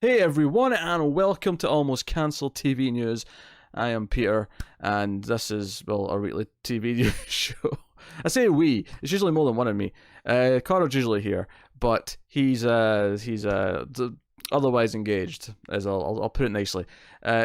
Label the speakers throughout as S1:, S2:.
S1: Hey everyone, and welcome to Almost Cancelled TV News. I am Peter, and this is, well, a weekly TV news show. I say we, it's usually more than one of me. Connor's usually here, but he's otherwise engaged, as I'll put it nicely.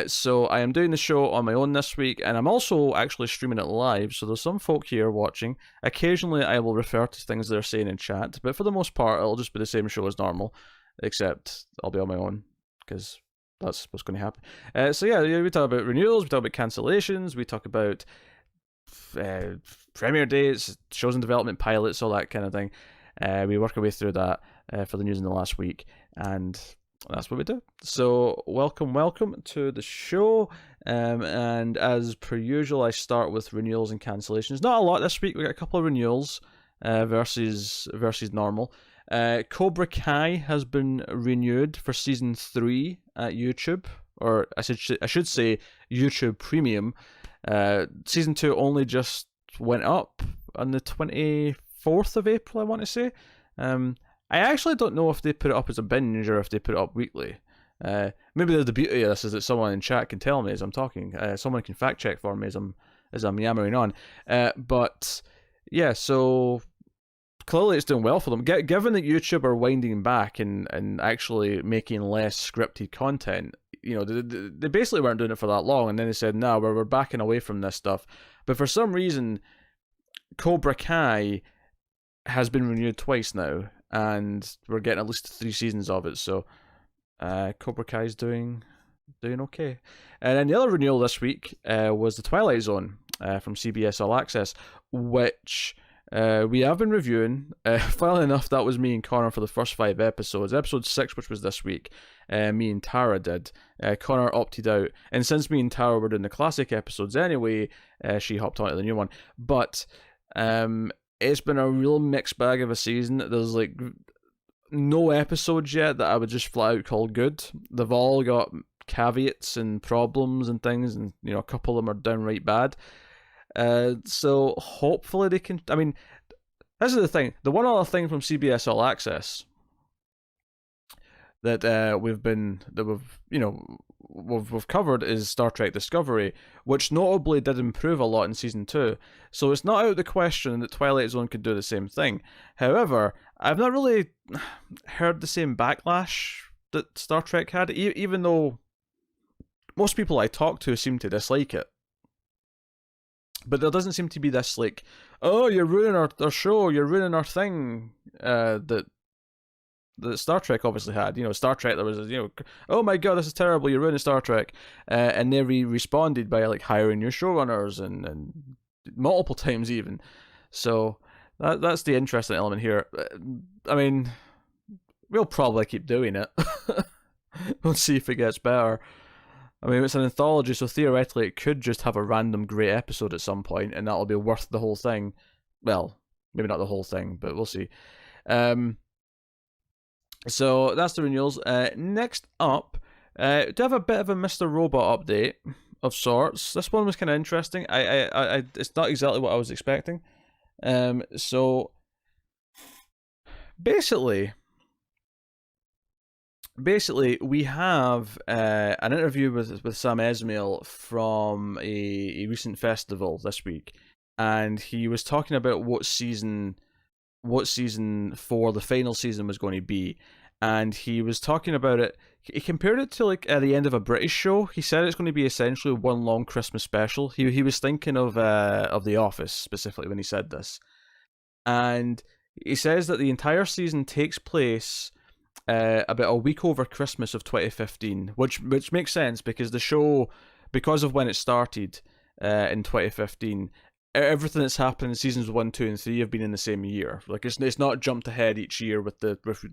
S1: So I am doing the show on my own this week, and I'm also actually streaming it live, so there's some folk here watching. Occasionally I will refer to things they're saying in chat, but for the most part it'll just be the same show as normal. Except I'll be on my own, because that's what's going to happen. So yeah, we talk about renewals, we talk about cancellations, we talk about premiere dates, shows in development, pilots, all that kind of thing. We work our way through that for the news in the last week, and that's what we do. So welcome to the show. And as per usual, I start with renewals and cancellations. Not a lot this week. We got a couple of renewals versus normal. Cobra Kai has been renewed for season 3 at YouTube, or I should say YouTube Premium. Season 2 only just went up on the 24th of April, I want to say. I actually don't know if they put it up as a binge or if they put it up weekly. Maybe the beauty of this is that someone in chat can tell me as I'm talking. Someone can fact check for me as I'm yammering on. But yeah, so clearly it's doing well for them. Given that YouTube are winding back and actually making less scripted content, you know, they basically weren't doing it for that long, and then they said, no, we're backing away from this stuff. But for some reason, Cobra Kai has been renewed twice now, and we're getting at least 3 seasons of it, so Cobra Kai's doing okay. And then the other renewal this week was the Twilight Zone from CBS All Access, which we have been reviewing. Funnily enough, that was me and Connor for the first 5 episodes. Episode 6, which was this week, me and Tara did. Connor opted out, and since me and Tara were doing the classic episodes anyway, she hopped onto the new one. But it's been a real mixed bag of a season. There's like no episodes yet that I would just flat out call good. They've all got caveats and problems and things, and you know, a couple of them are downright bad. So hopefully they can. I mean, this is the thing. The one other thing from CBS All Access that we've covered is Star Trek Discovery, which notably did improve a lot in season 2. So it's not out of the question that Twilight Zone could do the same thing. However, I've not really heard the same backlash that Star Trek had, even though most people I talk to seem to dislike it. But there doesn't seem to be this, like, oh, you're ruining our show, you're ruining our thing, that Star Trek obviously had. You know, Star Trek, there was, you know, oh my god, this is terrible, you're ruining Star Trek. And they responded by, like, hiring new showrunners and multiple times even. So that's the interesting element here. I mean, we'll probably keep doing it. We'll see if it gets better. I mean, it's an anthology, so theoretically it could just have a random great episode at some point, and that'll be worth the whole thing. Well, maybe not the whole thing, but we'll see. So that's the renewals. Next up, to have a bit of a Mr. Robot update of sorts. This one was kind of interesting. It's not exactly what I was expecting. So basically, we have an interview with Sam Esmail from a recent festival this week, and he was talking about what season 4, the final season, was going to be, and he was talking about it. He compared it to like at the end of a British show. He said it's going to be essentially one long Christmas special. He was thinking of The Office specifically when he said this, and he says that the entire season takes place about a week over Christmas of 2015, which makes sense because the show, because of when it started in 2015, everything that's happened in seasons 1, 2, and 3 have been in the same year. Like it's not jumped ahead each year with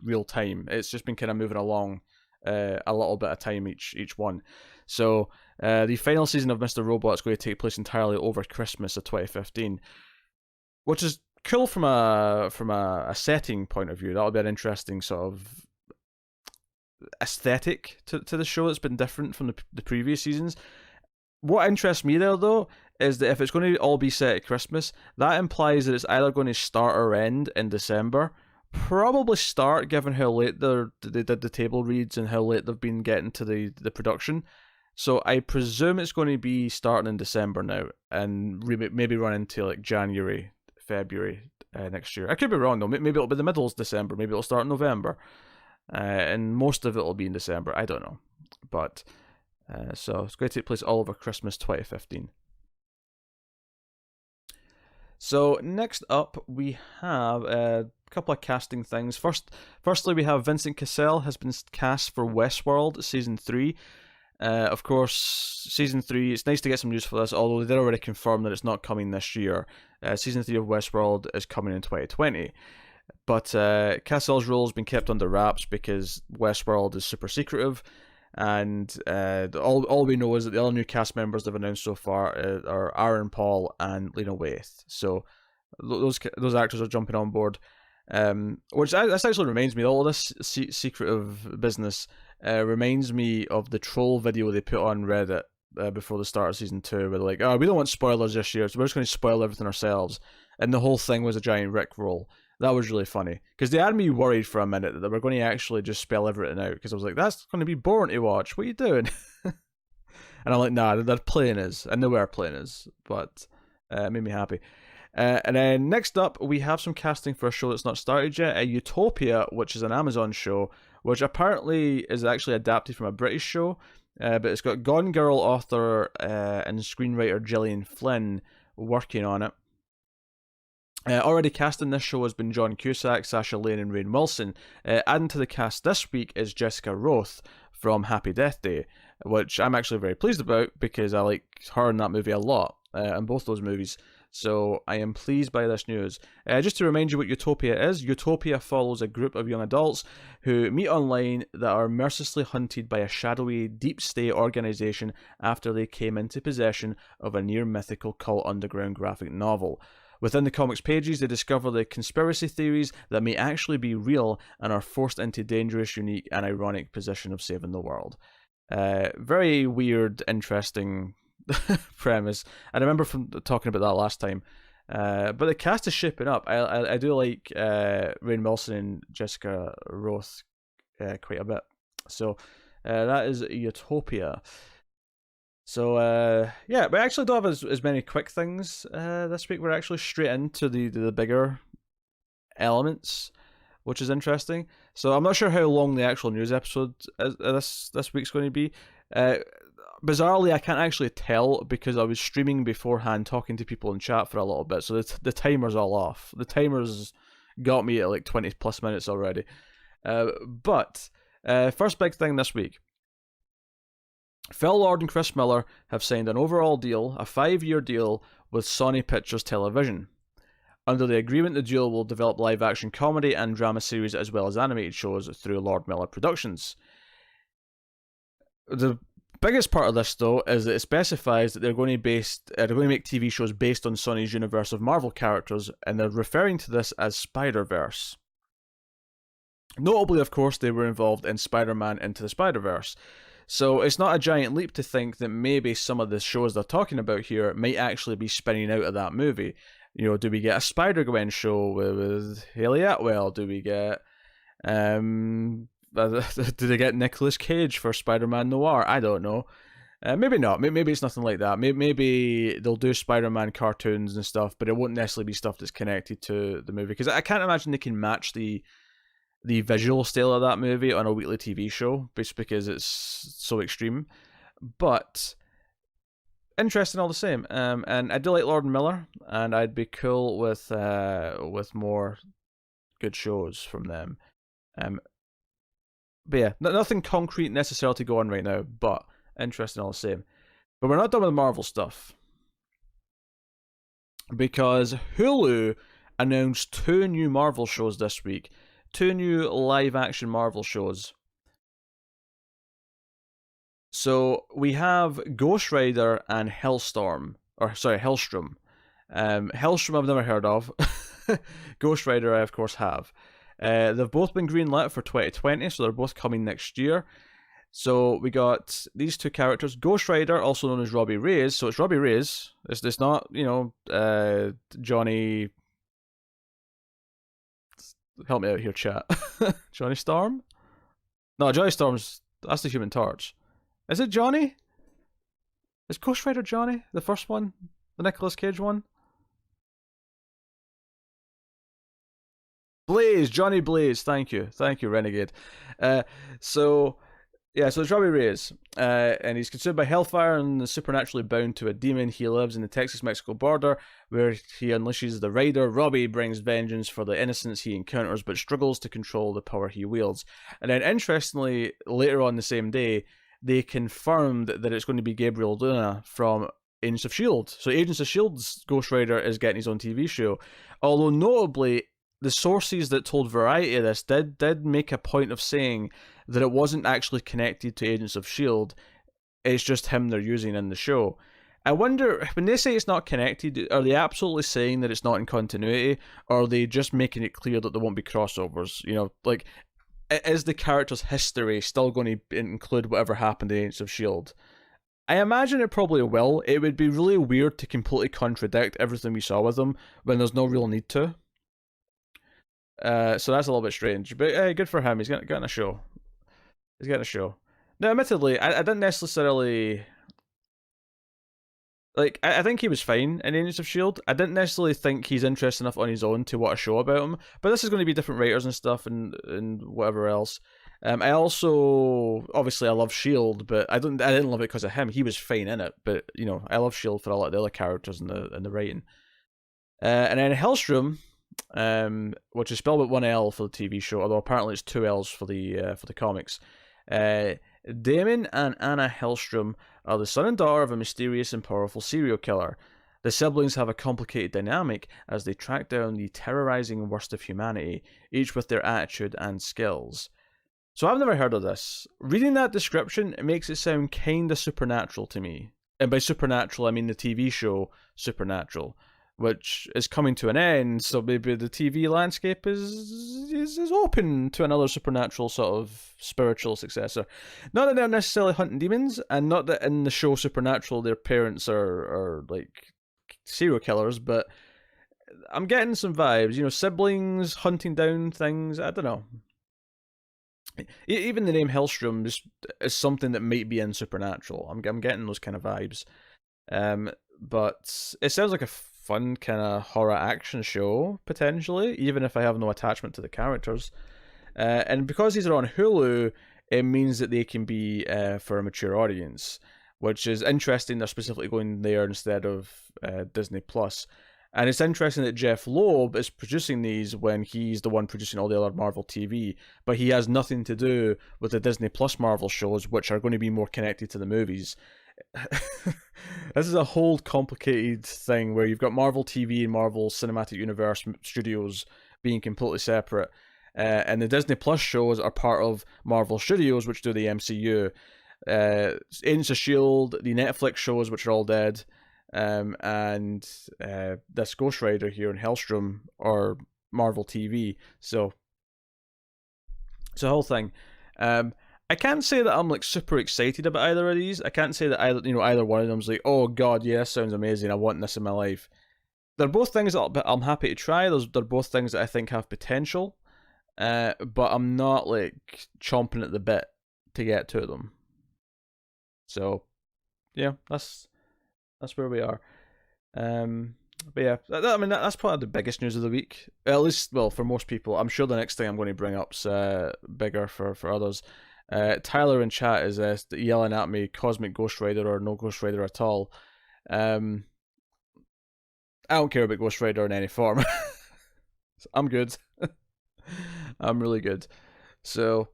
S1: real time. It's just been kind of moving along a little bit of time each one. So the final season of Mr. Robot is going to take place entirely over Christmas of 2015, which is cool from a setting point of view. That'll be an interesting sort of aesthetic to the show that's been different from the previous seasons. What interests me there, though, is that if it's going to all be set at Christmas, that implies that it's either going to start or end in December, probably start, given how late they did the table reads and how late they've been getting to the production. So I presume it's going to be starting in December now, and maybe run into like January, February next year. I could be wrong though. Maybe it'll be the middle of December. Maybe it'll start in November, and most of it will be in December. I don't know, but so it's going to take place all over Christmas 2015. So next up, we have a couple of casting things. Firstly, we have Vincent Cassel has been cast for Westworld season 3. Of course, season 3, it's nice to get some news for this, although they did already confirm that it's not coming this year. Season 3 of Westworld is coming in 2020. But Cassell's role has been kept under wraps because Westworld is super secretive, and all we know is that the other new cast members they've announced so far are Aaron Paul and Lena Waithe. So those actors are jumping on board. Which this actually reminds me, all of this secretive business reminds me of the troll video they put on Reddit before the start of season 2, where they're like, oh, we don't want spoilers this year, so we're just going to spoil everything ourselves. And the whole thing was a giant rickroll. That was really funny, because they had me worried for a minute that they were going to actually just spell everything out, because I was like, that's going to be boring to watch, what are you doing? And I'm like, nah, they're playing us, and they were playing us, but it made me happy. And then next up, we have some casting for a show that's not started yet, Utopia, which is an Amazon show, which apparently is actually adapted from a British show, but it's got Gone Girl author and screenwriter Gillian Flynn working on it. Already cast in this show has been John Cusack, Sacha Lane, and Rainn Wilson. Adding to the cast this week is Jessica Roth from Happy Death Day, which I'm actually very pleased about because I like her in that movie a lot, in both those movies. So I am pleased by this news. Just to remind you what Utopia is, Utopia follows a group of young adults who meet online that are mercilessly hunted by a shadowy deep state organisation after they came into possession of a near mythical cult underground graphic novel. Within the comics pages, they discover the conspiracy theories that may actually be real and are forced into dangerous, unique, and ironic position of saving the world. Very weird, interesting premise. I remember from talking about that last time. But the cast is shaping up. I do like Rainn Wilson and Jessica Roth quite a bit. So that is Utopia. So yeah, we actually don't have as many quick things this week. We're actually straight into the bigger elements, which is interesting. So I'm not sure how long the actual news episode this week's going to be. Bizarrely, I can't actually tell because I was streaming beforehand, talking to people in chat for a little bit, so the timer's all off. The timer's got me at like 20 plus minutes already. But first big thing this week. Phil Lord and Chris Miller have signed an overall deal, a 5-year deal, with Sony Pictures Television. Under the agreement, the duo will develop live-action comedy and drama series as well as animated shows through Lord Miller Productions. The biggest part of this, though, is that it specifies that they're going to make TV shows based on Sony's universe of Marvel characters, and they're referring to this as Spider-Verse. Notably, of course, they were involved in Spider-Man Into the Spider-Verse. So it's not a giant leap to think that maybe some of the shows they're talking about here might actually be spinning out of that movie. You know, do we get a Spider-Gwen show with Haley Atwell? Do we get do they get Nicolas Cage for Spider-Man Noir? I don't know. Maybe not. Maybe it's nothing like that. Maybe they'll do Spider-Man cartoons and stuff, but it won't necessarily be stuff that's connected to the movie, because I can't imagine they can match the visual style of that movie on a weekly TV show, just because it's so extreme. But interesting all the same. And I do like Lord and Miller, and I'd be cool with more good shows from them. But yeah, nothing concrete necessarily to go on right now, but interesting all the same. But we're not done with Marvel stuff, because Hulu announced 2 new Marvel shows this week. 2 new live-action Marvel shows. So we have Ghost Rider and Helstrom. Helstrom I've never heard of. Ghost Rider I of course have. They've both been greenlit for 2020, so they're both coming next year. So we got these 2 characters. Ghost Rider, also known as Robbie Reyes. So it's Robbie Reyes. It's not, Johnny... Help me out here, chat. Johnny Storm? No, Johnny Storm's... That's the Human Torch. Is it Johnny? Is Ghost Rider Johnny? The first one? The Nicolas Cage one? Blaze! Johnny Blaze! Thank you, Renegade. So it's Robbie Reyes, and he's consumed by hellfire and is supernaturally bound to a demon. He lives in the Texas-Mexico border, where he unleashes the Rider. Robbie brings vengeance for the innocents he encounters, but struggles to control the power he wields. And then, interestingly, later on the same day, they confirmed that it's going to be Gabriel Luna from Agents of S.H.I.E.L.D. So Agents of S.H.I.E.L.D.'s Ghost Rider is getting his own TV show. Although, notably, the sources that told Variety of this did make a point of saying that it wasn't actually connected to Agents of S.H.I.E.L.D. It's just him they're using in the show. I wonder, when they say it's not connected, are they absolutely saying that it's not in continuity, or are they just making it clear that there won't be crossovers? You know, like, is the character's history still going to include whatever happened in Agents of S.H.I.E.L.D.? I imagine it probably will. It would be really weird to completely contradict everything we saw with them when there's no real need to. So that's a little bit strange. But hey, good for him. He's getting a show. He's getting a show. Now, admittedly, I didn't necessarily... Like, I think he was fine in Agents of S.H.I.E.L.D. I didn't necessarily think he's interesting enough on his own to want a show about him. But this is going to be different writers and stuff and whatever else. I also... Obviously, I love S.H.I.E.L.D., but I didn't love it because of him. He was fine in it. But, you know, I love S.H.I.E.L.D. for a lot of the other characters in the writing. And then Helstrom... which is spelled with one L for the TV show, although apparently it's two L's for the comics. Damon and Anna Helstrom are the son and daughter of a mysterious and powerful serial killer. The siblings have a complicated dynamic as they track down the terrorizing worst of humanity, each with their attitude and skills. So I've never heard of this. Reading that description, it makes it sound kinda supernatural to me. And by supernatural, I mean the TV show Supernatural, which is coming to an end, so maybe the TV landscape is open to another supernatural sort of spiritual successor. Not that they're necessarily hunting demons, and not that in the show Supernatural their parents are like serial killers, but I'm getting some vibes, you know, siblings hunting down things, I don't know. Even the name Helstrom is something that might be in Supernatural. I'm getting those kind of vibes. But it sounds like a fun kind of horror action show, potentially, even if I have no attachment to the characters. And because these are on Hulu, it means that they can be for a mature audience, which is interesting. They're specifically going there instead of Disney Plus. And it's interesting that Jeff Loeb is producing these when he's the one producing all the other Marvel TV, but he has nothing to do with the Disney Plus Marvel shows, which are going to be more connected to the movies. This is a whole complicated thing where you've got Marvel TV and Marvel Cinematic Universe studios being completely separate, and the Disney Plus shows are part of Marvel Studios, which do the MCU. Agents of S.H.I.E.L.D., the Netflix shows, which are all dead, and this Ghost Rider here in Helstrom are Marvel TV. So it's a whole thing. I can't say that I'm like super excited about either of these. I can't say that either one of them's like, oh god, yeah, this sounds amazing, I want this in my life. They're both things that I'm happy to try. They're both things that I think have potential, but I'm not like chomping at the bit to get to them. So yeah, that's where we are. But yeah, I mean that's probably the biggest news of the week. At least, well, for most people. I'm sure the next thing I'm going to bring up's bigger for others. Tyler in chat is yelling at me, Cosmic Ghost Rider or no Ghost Rider at all. I don't care about Ghost Rider in any form. I'm good. I'm really good. So,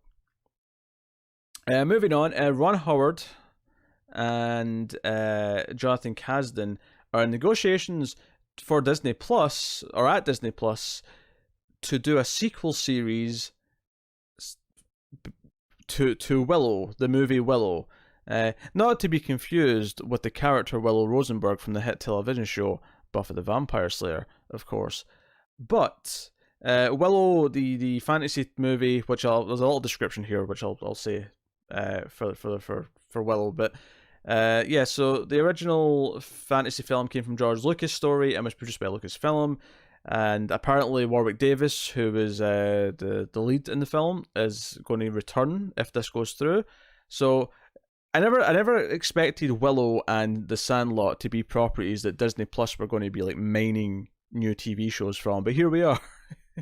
S1: moving on, Ron Howard and Jonathan Kasdan are in negotiations for Disney Plus, or at Disney Plus, to do a sequel series to Willow, the movie Willow. Not to be confused with the character Willow Rosenberg from the hit television show Buffy the Vampire Slayer, of course. But Willow, the fantasy movie, which there's a little description here, which I'll say for Willow, but yeah. So the original fantasy film came from George Lucas' story and was produced by Lucasfilm. And apparently Warwick Davis, who was the lead in the film, is going to return if this goes through. So I never expected Willow and The Sandlot to be properties that Disney Plus were going to be like mining new TV shows from, but here we are.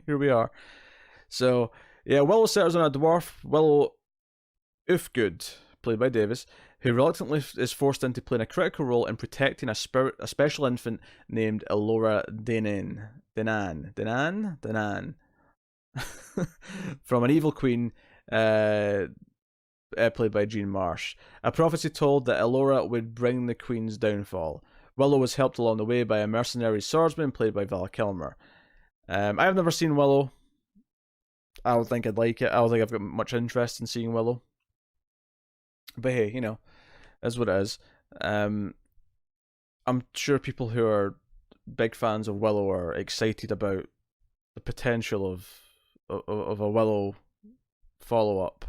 S1: Here we are. So yeah, Willow settles on a dwarf, Willow Ufgood, played by Davis, who reluctantly is forced into playing a critical role in protecting a special infant named Elora Danan, from an evil queen, played by Jean Marsh. A prophecy told that Elora would bring the queen's downfall. Willow was helped along the way by a mercenary swordsman played by Val Kilmer. I have never seen Willow. I don't think I'd like it. I don't think I've got much interest in seeing Willow. But hey, you know, is what it is. I'm sure people who are big fans of Willow are excited about the potential of a Willow follow up.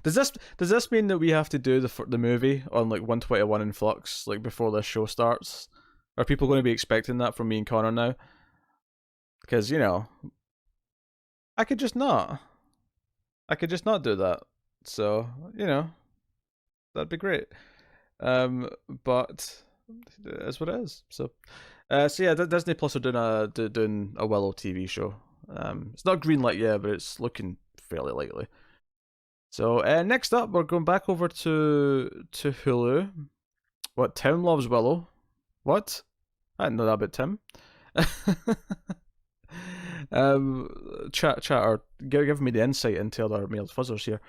S1: Does this mean that we have to do the movie on like 121 in Flux like before this show starts? Are people going to be expecting that from me and Connor now? Because you know, I could just not do that. So you know, that'd be great. But that's what it is. So yeah, Disney Plus are doing a Willow TV show. It's not greenlit yet, but it's looking fairly likely. So next up, we're going back over to Hulu. What? Tim loves Willow. What? I didn't know that about Tim. Chatter, give me the insight into other male fuzzers here.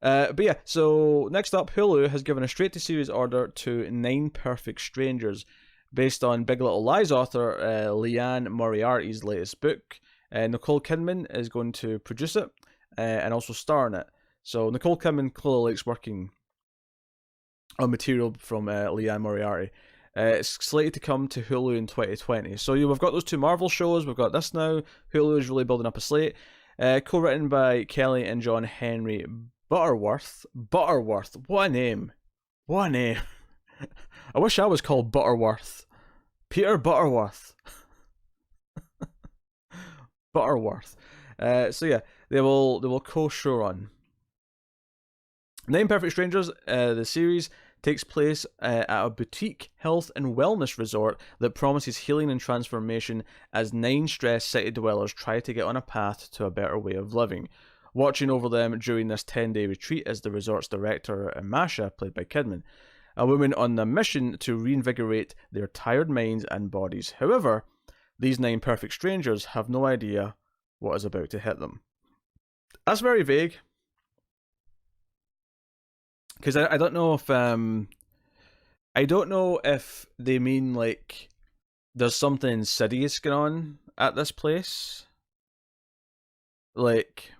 S1: But yeah, so next up, Hulu has given a straight-to-series order to 9 Perfect Strangers, based on Big Little Lies author Leanne Moriarty's latest book. Nicole Kidman is going to produce it and also star in it. So Nicole Kidman clearly likes working on material from Leanne Moriarty. It's slated to come to Hulu in 2020. So we've got those 2 Marvel shows, we've got this now. Hulu is really building up a slate. Co-written by Kelly and John Henry Butterworth. Butterworth, what a name. What a name. I wish I was called Butterworth. Peter Butterworth. Butterworth. So yeah, they will co-show run. 9 Perfect Strangers, the series takes place at a boutique health and wellness resort that promises healing and transformation as 9 stressed city dwellers try to get on a path to a better way of living. Watching over them during this 10-day retreat is the resort's director, Masha, played by Kidman, a woman on a mission to reinvigorate their tired minds and bodies. However, these 9 perfect strangers have no idea what is about to hit them. That's very vague. Because I don't know if they mean like there's something insidious going on at this place. Like,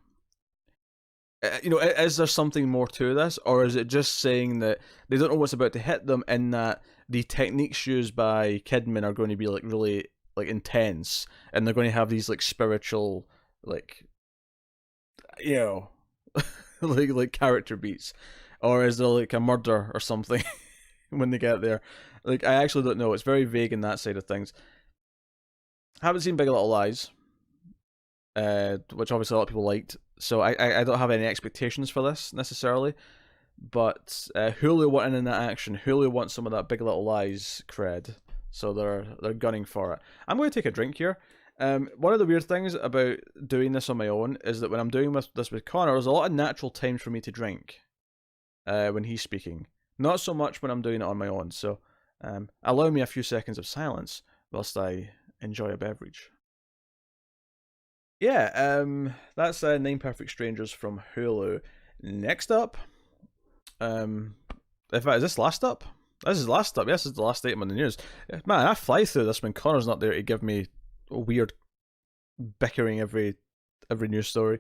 S1: you know, is there something more to this, or is it just saying that they don't know what's about to hit them, in that the techniques used by Kidman are going to be like really like intense, and they're going to have these like spiritual, like, you know, like character beats. Or is there like a murder or something when they get there? Like, I actually don't know. It's very vague in that side of things. I haven't seen Big Little Lies, which obviously a lot of people liked. So I don't have any expectations for this necessarily. But Hulu want in that action. Hulu wants some of that Big Little Lies cred. So they're gunning for it. I'm going to take a drink here. One of the weird things about doing this on my own is that when I'm doing this with Connor, there's a lot of natural times for me to drink. When he's speaking. Not so much when I'm doing it on my own, so allow me a few seconds of silence whilst I enjoy a beverage. Yeah, that's 9 Perfect Strangers from Hulu. Next up, in fact, is this last up? This is last up, yes, this is the last item on the news. Man, I fly through this when Connor's not there to give me weird bickering every news story.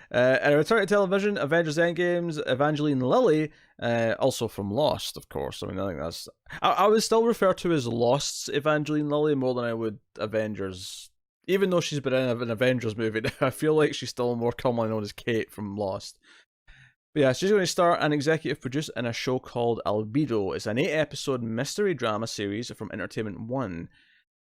S1: And a return to television, Avengers Endgame's Evangeline Lilly, also from Lost, of course. I mean, I think that's... I would still refer to as Lost's Evangeline Lilly more than I would Avengers. Even though she's been in an Avengers movie, I feel like she's still more commonly known as Kate from Lost. But yeah, she's going to start and executive produce in a show called Albedo. It's an 8-episode mystery drama series from Entertainment One.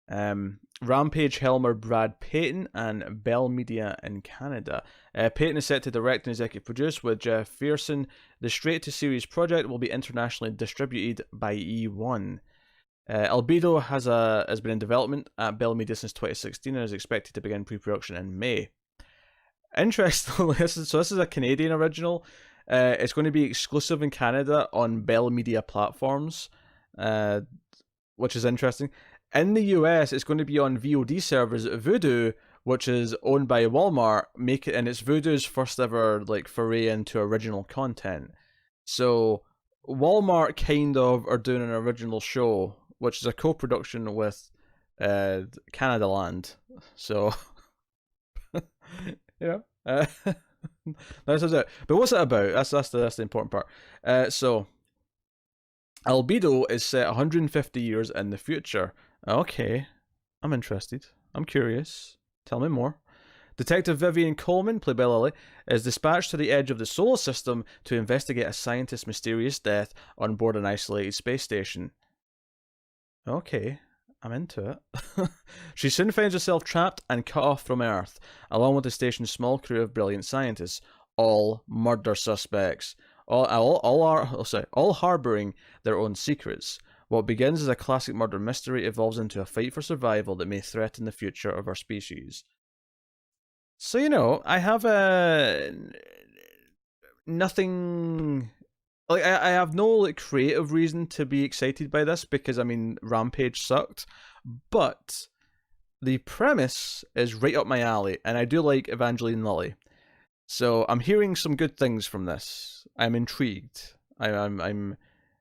S1: Rampage Helmer Brad Payton and Bell Media in Canada. Payton is set to direct and executive produce with Jeff Fearson. The straight-to-series project will be internationally distributed by E1. Albedo has been in development at Bell Media since 2016 and is expected to begin pre-production in May. Interestingly, this is a Canadian original. It's going to be exclusive in Canada on Bell Media platforms, which is interesting. In the US, it's going to be on VOD servers Vudu, which is owned by Walmart, and it's Vudu's first ever foray into original content. So Walmart kind of are doing an original show, which is a co-production with Canada Land. So yeah, that's it. But what's it about? That's the important part. So Albedo is set 150 years in the future. Okay, I'm interested. I'm curious. Tell me more. Detective Vivian Coleman, played by Lily, is dispatched to the edge of the solar system to investigate a scientist's mysterious death on board an isolated space station. Okay, I'm into it. She soon finds herself trapped and cut off from Earth, along with the station's small crew of brilliant scientists, all murder suspects, all harboring their own secrets. What begins as a classic murder mystery evolves into a fight for survival that may threaten the future of our species. So, I have nothing... I have no creative reason to be excited by this because, Rampage sucked. But the premise is right up my alley, and I do like Evangeline Lilly. So I'm hearing some good things from this. I'm intrigued. I'm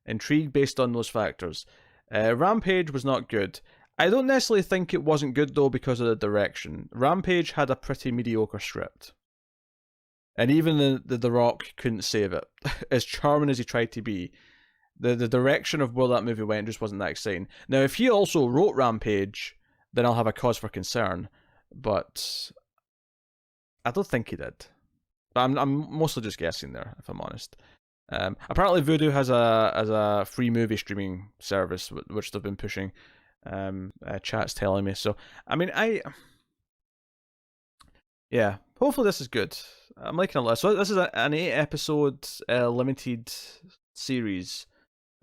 S1: intrigued based on those factors. Rampage was not good. I don't necessarily think it wasn't good though because of the direction. Rampage had a pretty mediocre script. And even the Rock couldn't save it. As charming as he tried to be, the direction of where that movie went just wasn't that exciting. Now, if he also wrote Rampage, then I'll have a cause for concern. But I don't think he did. But I'm mostly just guessing there, if I'm honest. Apparently, Vudu has a free movie streaming service which they've been pushing. Chat's telling me. So, yeah. Hopefully, this is good. I'm liking a lot. So this is an 8-episode limited series,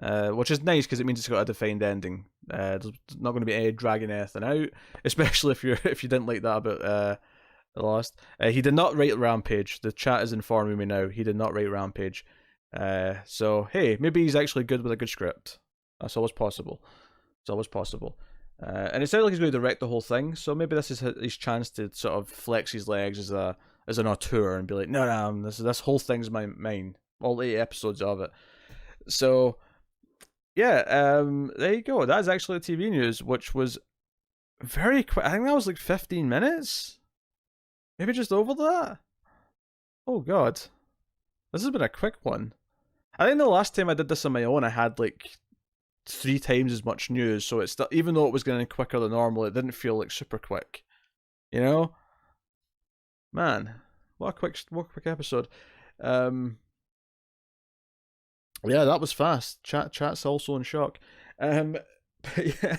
S1: which is nice because it means it's got a defined ending. There's not going to be any dragging anything out, especially if you didn't like that about The Lost. He did not write Rampage. The chat is informing me now. He did not write Rampage. So hey, maybe he's actually good with a good script. That's always possible. It's always possible. And it sounds like he's going to direct the whole thing. So maybe this is his chance to sort of flex his legs as an auteur and be like, no, this whole thing's mine. All 8 episodes of it. So yeah, there you go. That's actually the TV news, which was very quick. I think that was like 15 minutes. Maybe just over that. Oh god, this has been a quick one. I think the last time I did this on my own, I had like 3 times as much news, so it's still, even though it was getting quicker than normal, it didn't feel like super quick. You know, man, what a quick episode. Yeah, that was fast. Chat's also in shock. But yeah,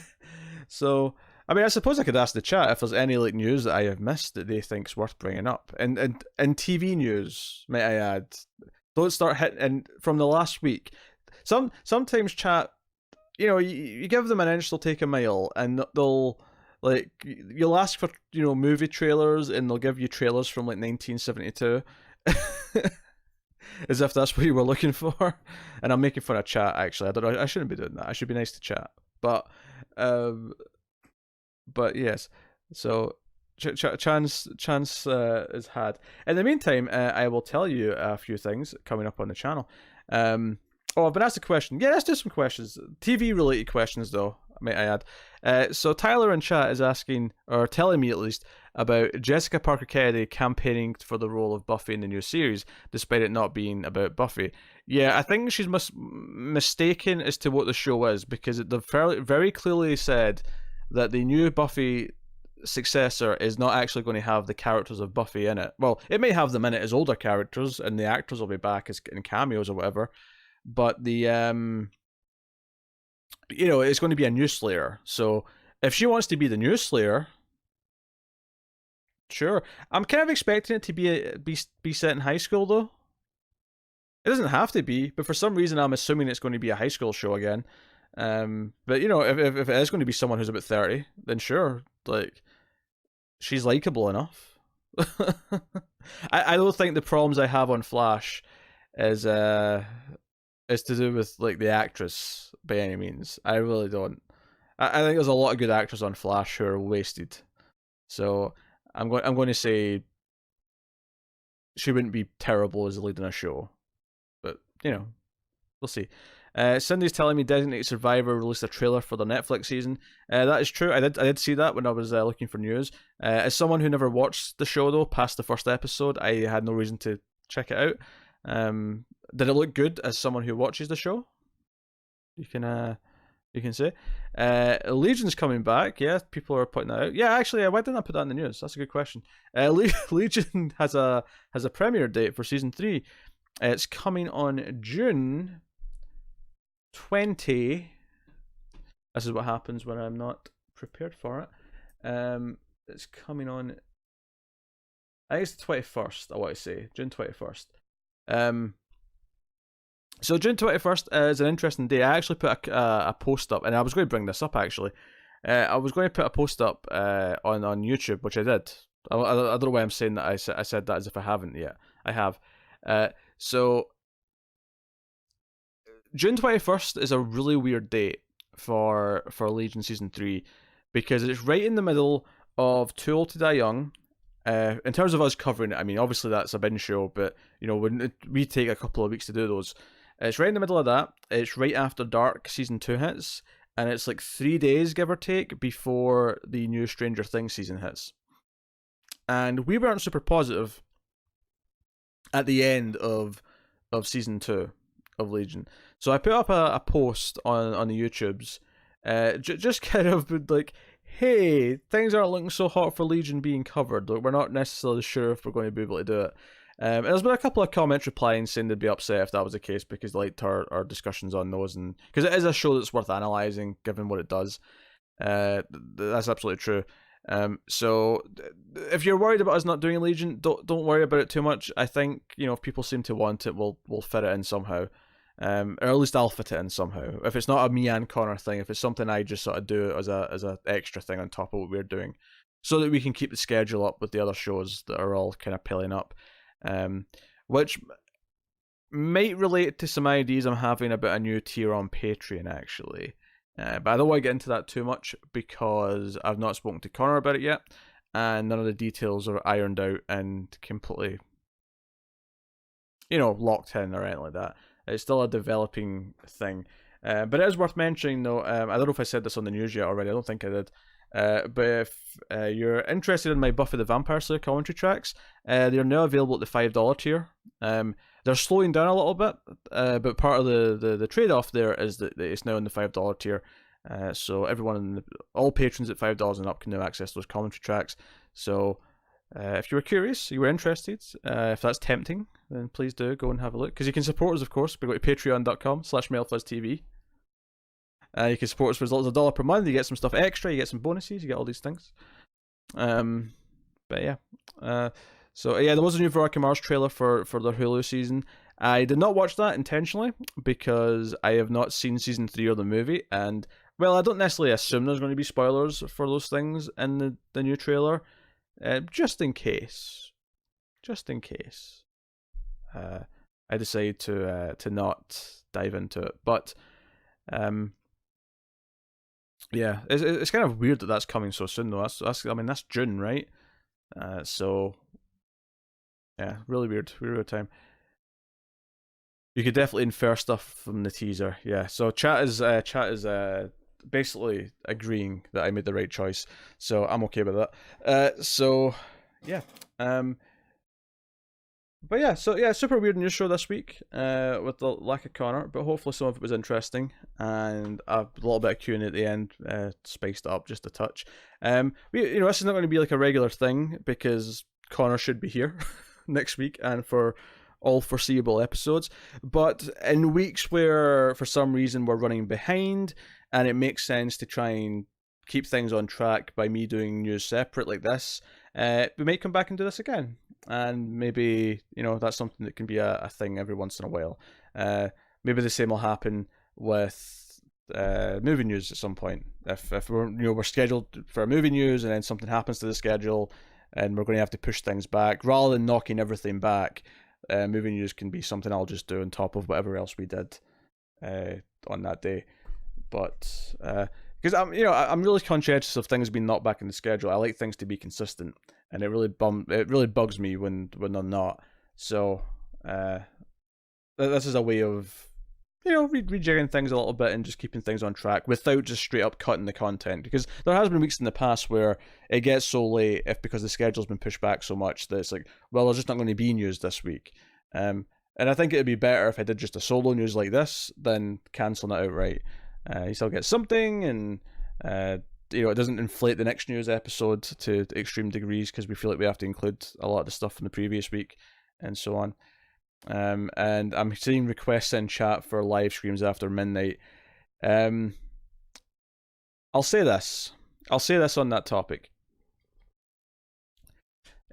S1: so I suppose I could ask the chat if there's any like news that I have missed that they think's worth bringing up, and TV news, might I add. Don't start hitting from the last week. Sometimes chat, you give them an inch, they'll take a mile, and they'll like you'll ask for movie trailers, and they'll give you trailers from like 1972, as if that's what you were looking for. And I'm making fun of chat. Actually, I don't know. I shouldn't be doing that. I should be nice to chat. But yes. So chance is had. In the meantime, I will tell you a few things coming up on the channel. I've been asked a question. Yeah, let's do some questions. TV related questions though, may I add. So Tyler in chat is asking, or telling me at least, about Jessica Parker Kennedy campaigning for the role of Buffy in the new series, despite it not being about Buffy. Yeah, I think she's mistaken as to what the show is, because they've very clearly said that the new Buffy successor is not actually going to have the characters of Buffy in it. Well, it may have them in it as older characters, and the actors will be back as in cameos or whatever. But the it's going to be a new Slayer. So if she wants to be the new Slayer, sure. I'm kind of expecting it to be set in high school though. It doesn't have to be, but for some reason I'm assuming it's going to be a high school show again. But you know, if it is going to be someone who's about 30, then sure, like she's likable enough. I don't think the problems I have on Flash is to do with like the actress by any means. I really don't. I think there's a lot of good actors on Flash who are wasted. So I'm going to say she wouldn't be terrible as a lead in a show, but you know, we'll see. Cindy's telling me Designated Survivor released a trailer for the Netflix season. That is true. I did see that when I was looking for news. As someone who never watched the show though, past the first episode, I had no reason to check it out. Did it look good as someone who watches the show? You can say. Legion's coming back. Yeah, people are putting that out. Yeah, actually, why didn't I put that in the news? That's a good question. Legion has a premiere date for season 3. It's coming on June 20. This is what happens when I'm not prepared for it. It's coming on. I think it's the 21st. I want to say June 21st. So June 21st is an interesting day. I actually put a post up, and I was going to bring this up actually. I was going to put a post up on YouTube, which I did. I don't know why I'm saying that. I said that as if I haven't yet. I have. So June 21st is a really weird date for Legion Season 3 because it's right in the middle of Too Old to Die Young. In terms of us covering it, I mean, obviously that's a binge show, but you know, we take a couple of weeks to do those. It's right in the middle of that. It's right after Dark Season 2 hits, and it's like 3 days, give or take, before the new Stranger Things season hits. And we weren't super positive at the end of Season 2 of Legion. So I put up a post on the YouTubes, just kind of like, hey, things aren't looking so hot for Legion being covered. Like, we're not necessarily sure if we're going to be able to do it. And there's been a couple of comments replying saying they'd be upset if that was the case because they liked our discussions on those, and because it is a show that's worth analysing given what it does. That's absolutely true. So if you're worried about us not doing Legion, don't worry about it too much. I think, you know, if people seem to want it, we'll fit it in somehow. Or at least I'll fit it in somehow. If it's not a me and Connor thing, if it's something I just sort of do as a extra thing on top of what we're doing, so that we can keep the schedule up with the other shows that are all kind of piling up, which might relate to some ideas I'm having about a new tier on Patreon actually. But I don't want to get into that too much because I've not spoken to Connor about it yet, and none of the details are ironed out and completely, you know, locked in or anything like that. It's still a developing thing. But it is worth mentioning though, I don't know if I said this on the news yet already, I don't think I did. But if you're interested in my Buffy the Vampire Slayer commentary tracks, they're now available at the $5 tier. They're slowing down a little bit, but part of the trade-off there is that it's now in the $5 tier. So all patrons at $5 and up can now access those commentary tracks. So if you were curious, you were interested, if that's tempting, then please do go and have a look. Because you can support us, of course, by going to patreon.com/MailFuzzTV. You can support us for as little as $1 per month. You get some stuff extra, you get some bonuses, you get all these things. But yeah. So yeah, there was a new Veronica Mars trailer for their Hulu season. I did not watch that intentionally because I have not seen season 3 of the movie, and well, I don't necessarily assume there's going to be spoilers for those things in the new trailer. Just in case, I decided to not dive into it. But yeah, it's kind of weird that that's coming so soon though. That's June, right? So yeah, really weird time. You could definitely infer stuff from the teaser. Yeah, so chat is basically agreeing that I made the right choice, so I'm okay with that. So yeah, but yeah, super weird news show this week with the lack of Connor, but hopefully some of it was interesting and a little bit of Q&A at the end, spiced it up just a touch. This is not going to be like a regular thing because Connor should be here next week and for all foreseeable episodes, but in weeks where for some reason we're running behind and it makes sense to try and keep things on track by me doing news separate like this, we might come back and do this again. And maybe, that's something that can be a thing every once in a while. Maybe the same will happen with movie news at some point. If we're scheduled for a movie news and then something happens to the schedule and we're going to have to push things back, rather than knocking everything back, movie news can be something I'll just do on top of whatever else we did on that day. But because I'm really conscientious of things being knocked back in the schedule. I like things to be consistent, and it really bugs me when they're not. So this is a way of rejigging things a little bit and just keeping things on track without just straight up cutting the content, because there has been weeks in the past where it gets so late because the schedule's been pushed back so much that it's like, well, there's just not going to be news this week. And I think it'd be better if I did just a solo news like this than cancelling it outright. You still get something, and it doesn't inflate the next news episode to extreme degrees because we feel like we have to include a lot of the stuff from the previous week and so on. And I'm seeing requests in chat for live streams after midnight. I'll say this on that topic.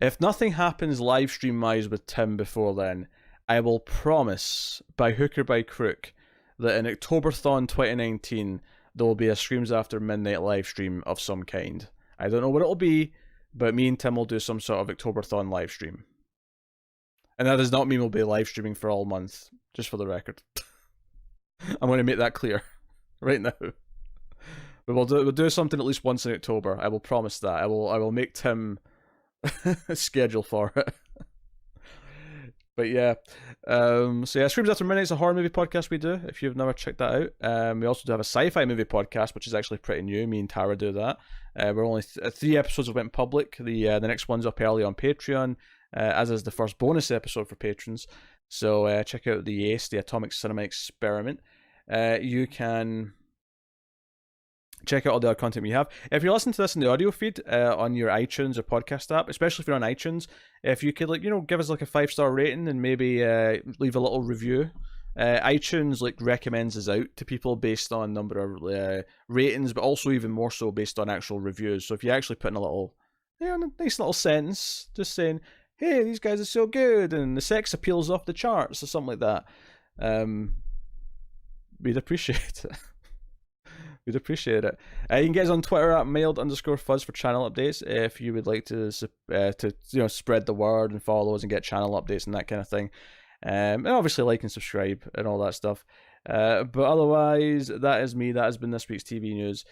S1: If nothing happens live stream wise with Tim before then, I will promise by hook or by crook that in Octoberthon 2019 there will be a Screams After Midnight live stream of some kind. I don't know what it'll be, but me and Tim will do some sort of Octoberthon live stream. And that does not mean we'll be live streaming for all month, just for the record. I'm going to make that clear right now. But we'll do something at least once in October. I will promise that. I will make Tim schedule for it. But yeah, Screams After Midnight is a horror movie podcast we do, if you've never checked that out. We also do have a sci-fi movie podcast, which is actually pretty new. Me and Tara do that. We're only 3 episodes have went public. The next one's up early on Patreon, as is the first bonus episode for patrons. So check out the ACE, the Atomic Cinema Experiment. You can check out all the other content we have. If you're listening to this in the audio feed on your iTunes or podcast app, especially if you're on iTunes, if you could give us a 5-star rating and maybe leave a little review. iTunes recommends us out to people based on number of ratings, but also even more so based on actual reviews. So if you actually put in a little, a nice little sentence just saying, hey, these guys are so good and the sex appeal's off the charts or something like that, we'd appreciate it. We'd appreciate it. You can get us on Twitter at mild_fuzz for channel updates if you would like to spread the word and follow us and get channel updates and that kind of thing. And obviously like and subscribe and all that stuff. But otherwise, that is me. That has been this week's TV news.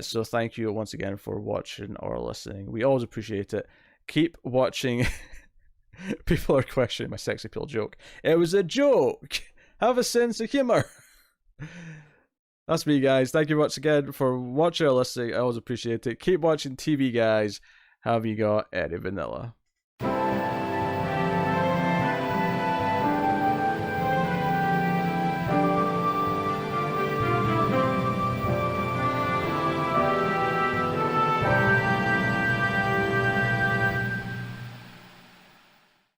S1: So thank you once again for watching or listening. We always appreciate it. Keep watching. People are questioning my sex appeal joke. It was a joke. Have a sense of humor. That's me, guys. Thank you once again for watching or listening. I always appreciate it. Keep watching TV, guys. Have you got Eddie Vanilla?